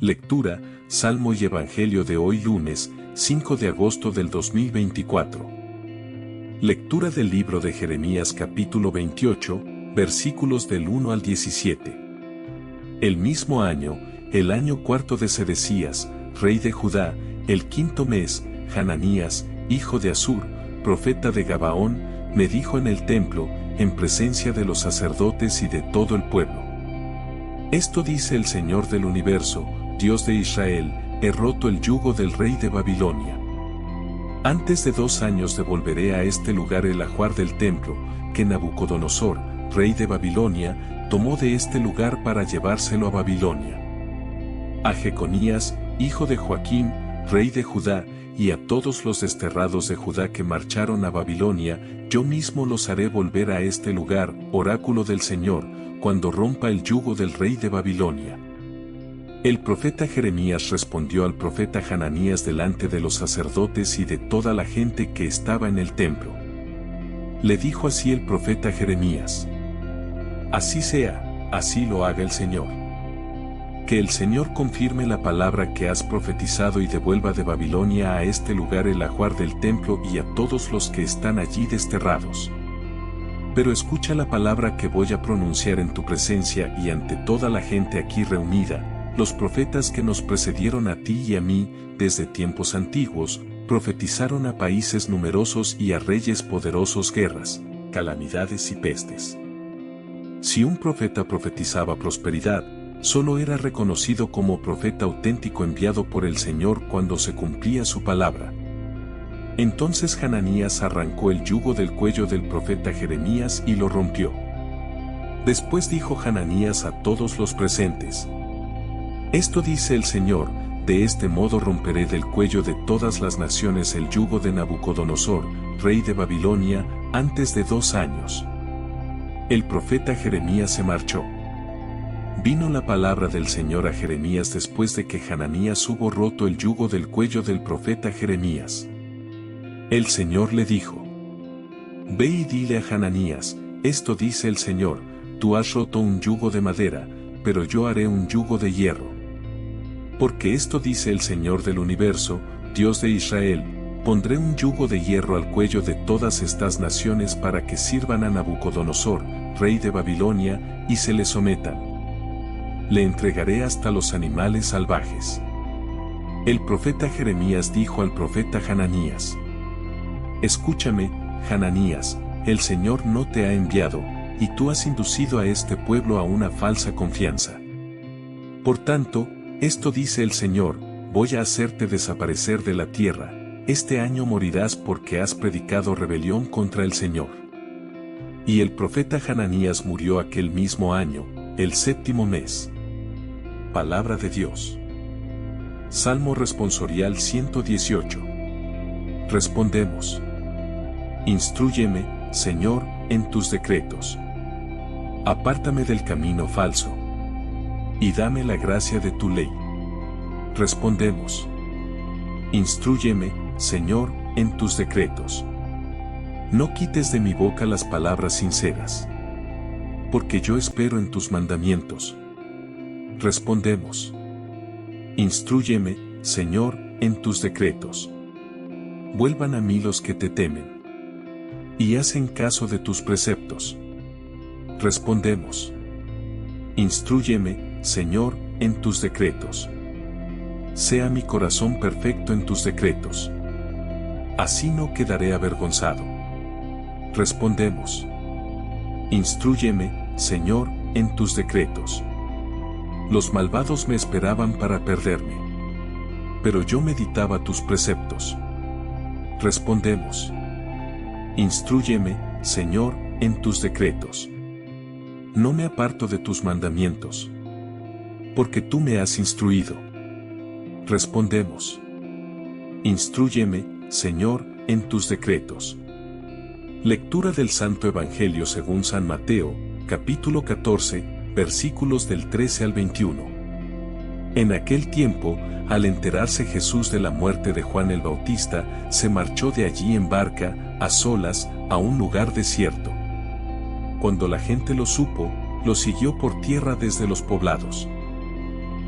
Lectura, Salmo y Evangelio de hoy lunes, 5 de agosto del 2024. Lectura del libro de Jeremías capítulo 28, versículos del 1 al 17. El mismo año, el año cuarto de Sedecías, rey de Judá, el quinto mes, Hananías, hijo de Asur, profeta de Gabaón, me dijo en el templo, en presencia de los sacerdotes y de todo el pueblo. Esto dice el Señor del universo, Dios de Israel, he roto el yugo del rey de Babilonia. Antes de 2 años devolveré a este lugar el ajuar del templo, que Nabucodonosor, rey de Babilonia, tomó de este lugar para llevárselo a Babilonia. A Jeconías, hijo de Joaquín, rey de Judá, y a todos los desterrados de Judá que marcharon a Babilonia, yo mismo los haré volver a este lugar, oráculo del Señor, cuando rompa el yugo del rey de Babilonia. El profeta Jeremías respondió al profeta Hananías delante de los sacerdotes y de toda la gente que estaba en el templo. Le dijo así el profeta Jeremías: Así sea, así lo haga el Señor. Que el Señor confirme la palabra que has profetizado y devuelva de Babilonia a este lugar el ajuar del templo y a todos los que están allí desterrados. Pero escucha la palabra que voy a pronunciar en tu presencia y ante toda la gente aquí reunida. Los profetas que nos precedieron a ti y a mí, desde tiempos antiguos, profetizaron a países numerosos y a reyes poderosos guerras, calamidades y pestes. Si un profeta profetizaba prosperidad, solo era reconocido como profeta auténtico enviado por el Señor cuando se cumplía su palabra. Entonces Hananías arrancó el yugo del cuello del profeta Jeremías y lo rompió. Después dijo Hananías a todos los presentes: Esto dice el Señor, de este modo romperé del cuello de todas las naciones el yugo de Nabucodonosor, rey de Babilonia, antes de 2 años. El profeta Jeremías se marchó. Vino la palabra del Señor a Jeremías después de que Hananías hubo roto el yugo del cuello del profeta Jeremías. El Señor le dijo: Ve y dile a Hananías, esto dice el Señor, tú has roto un yugo de madera, pero yo haré un yugo de hierro. Porque esto dice el Señor del universo, Dios de Israel, pondré un yugo de hierro al cuello de todas estas naciones para que sirvan a Nabucodonosor, rey de Babilonia, y se le sometan. Le entregaré hasta los animales salvajes. El profeta Jeremías dijo al profeta Hananías: Escúchame, Hananías, el Señor no te ha enviado, y tú has inducido a este pueblo a una falsa confianza. Por tanto, esto dice el Señor, voy a hacerte desaparecer de la tierra, este año morirás porque has predicado rebelión contra el Señor. Y el profeta Hananías murió aquel mismo año, el 7º mes. Palabra de Dios. Salmo responsorial 118. Respondemos: Instrúyeme, Señor, en tus decretos. Apártame del camino falso. Y dame la gracia de tu ley. Respondemos: Instrúyeme, Señor, en tus decretos. No quites de mi boca las palabras sinceras. Porque yo espero en tus mandamientos. Respondemos: Instrúyeme, Señor, en tus decretos. Vuelvan a mí los que te temen. Y hacen caso de tus preceptos. Respondemos: Instrúyeme, Señor, en tus decretos. Sea mi corazón perfecto en tus decretos. Así no quedaré avergonzado. Respondemos: Instrúyeme, Señor, en tus decretos. Los malvados me esperaban para perderme. Pero yo meditaba tus preceptos. Respondemos: Instrúyeme, Señor, en tus decretos. No me aparto de tus mandamientos. Porque tú me has instruido. Respondemos: Instrúyeme, Señor, en tus decretos. Lectura del Santo Evangelio según San Mateo, capítulo 14, versículos del 13 al 21. En aquel tiempo, al enterarse Jesús de la muerte de Juan el Bautista, se marchó de allí en barca, a solas, a un lugar desierto. Cuando la gente lo supo, lo siguió por tierra desde los poblados.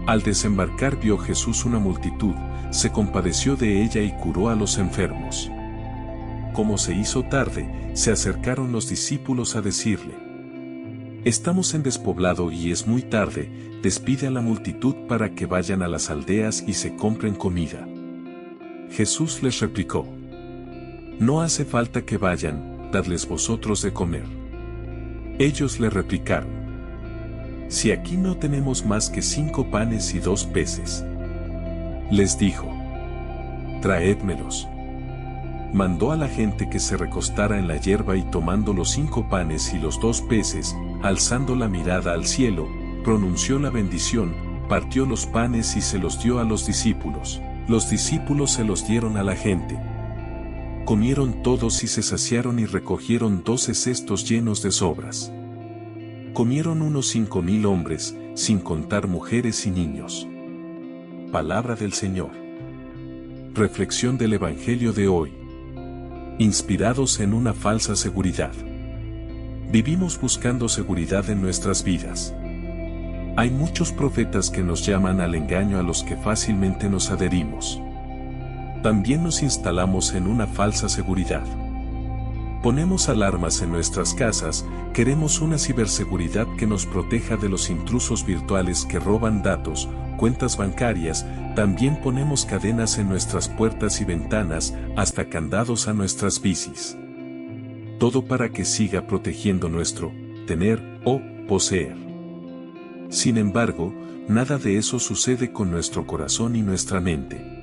Al desembarcar vio Jesús una multitud, se compadeció de ella y curó a los enfermos. Como se hizo tarde, se acercaron los discípulos a decirle: «Estamos en despoblado y es muy tarde, despide a la multitud para que vayan a las aldeas y se compren comida». Jesús les replicó: «No hace falta que vayan, dadles vosotros de comer». Ellos le replicaron: «Si aquí no tenemos más que 5 panes y 2 peces». Les dijo: «Traédmelos». Mandó a la gente que se recostara en la hierba y tomando los 5 panes y los 2 peces, alzando la mirada al cielo, pronunció la bendición, partió los panes y se los dio a los discípulos. Los discípulos se los dieron a la gente. Comieron todos y se saciaron y recogieron 12 cestos llenos de sobras. Comieron unos 5.000 hombres, sin contar mujeres y niños. Palabra del Señor. Reflexión del Evangelio de hoy. Inspirados en una falsa seguridad. Vivimos buscando seguridad en nuestras vidas. Hay muchos profetas que nos llaman al engaño a los que fácilmente nos adherimos. También nos instalamos en una falsa seguridad. Ponemos alarmas en nuestras casas, queremos una ciberseguridad que nos proteja de los intrusos virtuales que roban datos, cuentas bancarias, también ponemos cadenas en nuestras puertas y ventanas, hasta candados a nuestras bicis. Todo para que siga protegiendo nuestro tener o poseer. Sin embargo, nada de eso sucede con nuestro corazón y nuestra mente.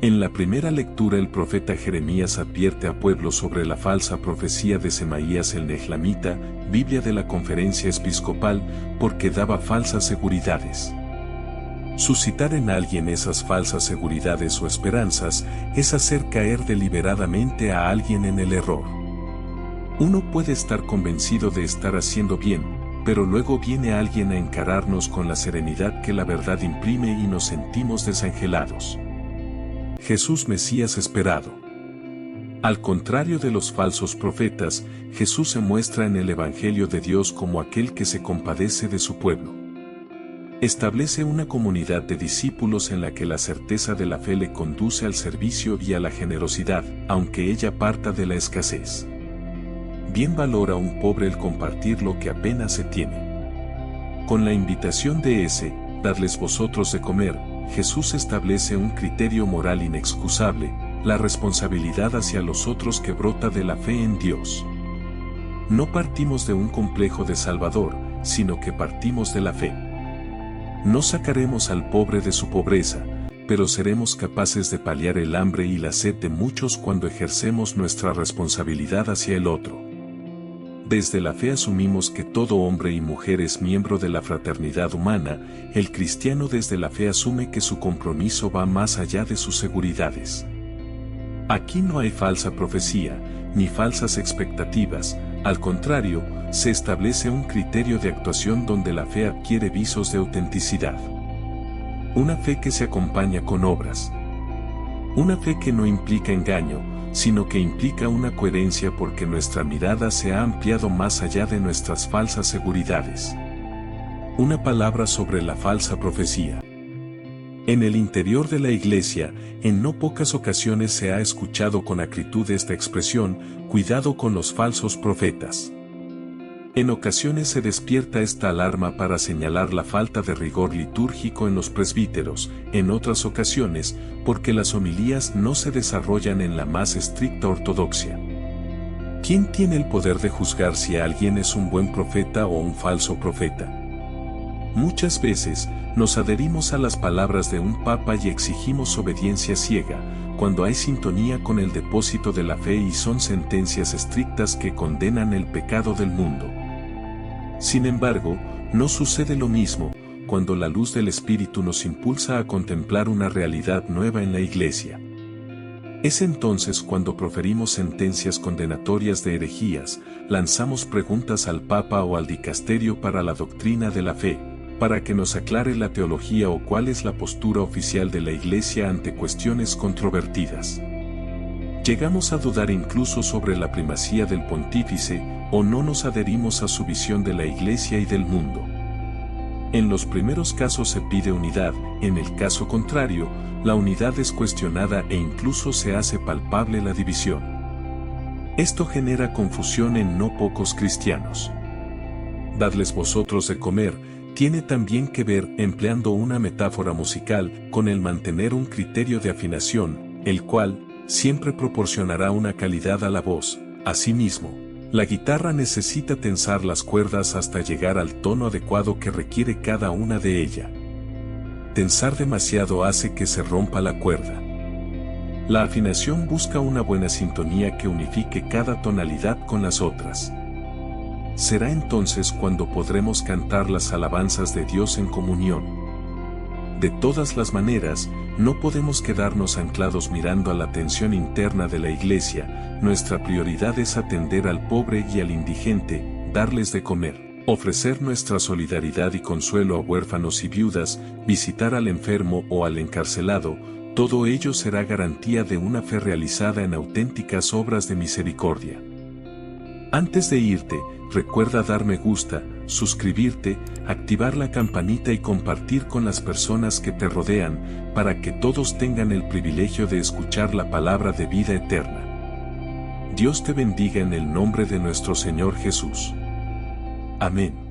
En la primera lectura el profeta Jeremías advierte a pueblo sobre la falsa profecía de Semaías el Nehlamita, Biblia de la Conferencia Episcopal, porque daba falsas seguridades. Suscitar en alguien esas falsas seguridades o esperanzas es hacer caer deliberadamente a alguien en el error. Uno puede estar convencido de estar haciendo bien, pero luego viene alguien a encararnos con la serenidad que la verdad imprime y nos sentimos desangelados. Jesús Mesías esperado. Al contrario de los falsos profetas, Jesús se muestra en el Evangelio de Dios como aquel que se compadece de su pueblo. Establece una comunidad de discípulos en la que la certeza de la fe le conduce al servicio y a la generosidad, aunque ella parta de la escasez. Bien valora un pobre el compartir lo que apenas se tiene. Con la invitación de ese, dadles vosotros de comer, Jesús establece un criterio moral inexcusable, la responsabilidad hacia los otros que brota de la fe en Dios. No partimos de un complejo de Salvador, sino que partimos de la fe. No sacaremos al pobre de su pobreza, pero seremos capaces de paliar el hambre y la sed de muchos cuando ejercemos nuestra responsabilidad hacia el otro. Desde la fe asumimos que todo hombre y mujer es miembro de la fraternidad humana, el cristiano desde la fe asume que su compromiso va más allá de sus seguridades. Aquí no hay falsa profecía, ni falsas expectativas, al contrario, se establece un criterio de actuación donde la fe adquiere visos de autenticidad. Una fe que se acompaña con obras. Una fe que no implica engaño, sino que implica una coherencia porque nuestra mirada se ha ampliado más allá de nuestras falsas seguridades. Una palabra sobre la falsa profecía. En el interior de la Iglesia, en no pocas ocasiones se ha escuchado con acritud esta expresión: cuidado con los falsos profetas. En ocasiones se despierta esta alarma para señalar la falta de rigor litúrgico en los presbíteros, en otras ocasiones, porque las homilías no se desarrollan en la más estricta ortodoxia. ¿Quién tiene el poder de juzgar si alguien es un buen profeta o un falso profeta? Muchas veces, nos adherimos a las palabras de un papa y exigimos obediencia ciega, cuando hay sintonía con el depósito de la fe y son sentencias estrictas que condenan el pecado del mundo. Sin embargo, no sucede lo mismo, cuando la luz del Espíritu nos impulsa a contemplar una realidad nueva en la Iglesia. Es entonces cuando proferimos sentencias condenatorias de herejías, lanzamos preguntas al Papa o al dicasterio para la doctrina de la fe, para que nos aclare la teología o cuál es la postura oficial de la Iglesia ante cuestiones controvertidas. Llegamos a dudar incluso sobre la primacía del pontífice, o no nos adherimos a su visión de la Iglesia y del mundo. En los primeros casos se pide unidad, en el caso contrario, la unidad es cuestionada e incluso se hace palpable la división. Esto genera confusión en no pocos cristianos. Dadles vosotros de comer, tiene también que ver, empleando una metáfora musical, con el mantener un criterio de afinación, el cual siempre proporcionará una calidad a la voz. Asimismo, la guitarra necesita tensar las cuerdas hasta llegar al tono adecuado que requiere cada una de ellas. Tensar demasiado hace que se rompa la cuerda. La afinación busca una buena sintonía que unifique cada tonalidad con las otras. Será entonces cuando podremos cantar las alabanzas de Dios en comunión. De todas las maneras, no podemos quedarnos anclados mirando a la tensión interna de la iglesia. Nuestra prioridad es atender al pobre y al indigente, darles de comer, ofrecer nuestra solidaridad y consuelo a huérfanos y viudas, visitar al enfermo o al encarcelado. Todo ello será garantía de una fe realizada en auténticas obras de misericordia. Antes de irte, recuerda dar me gusta, suscribirte, activar la campanita y compartir con las personas que te rodean, para que todos tengan el privilegio de escuchar la palabra de vida eterna. Dios te bendiga en el nombre de nuestro Señor Jesús. Amén.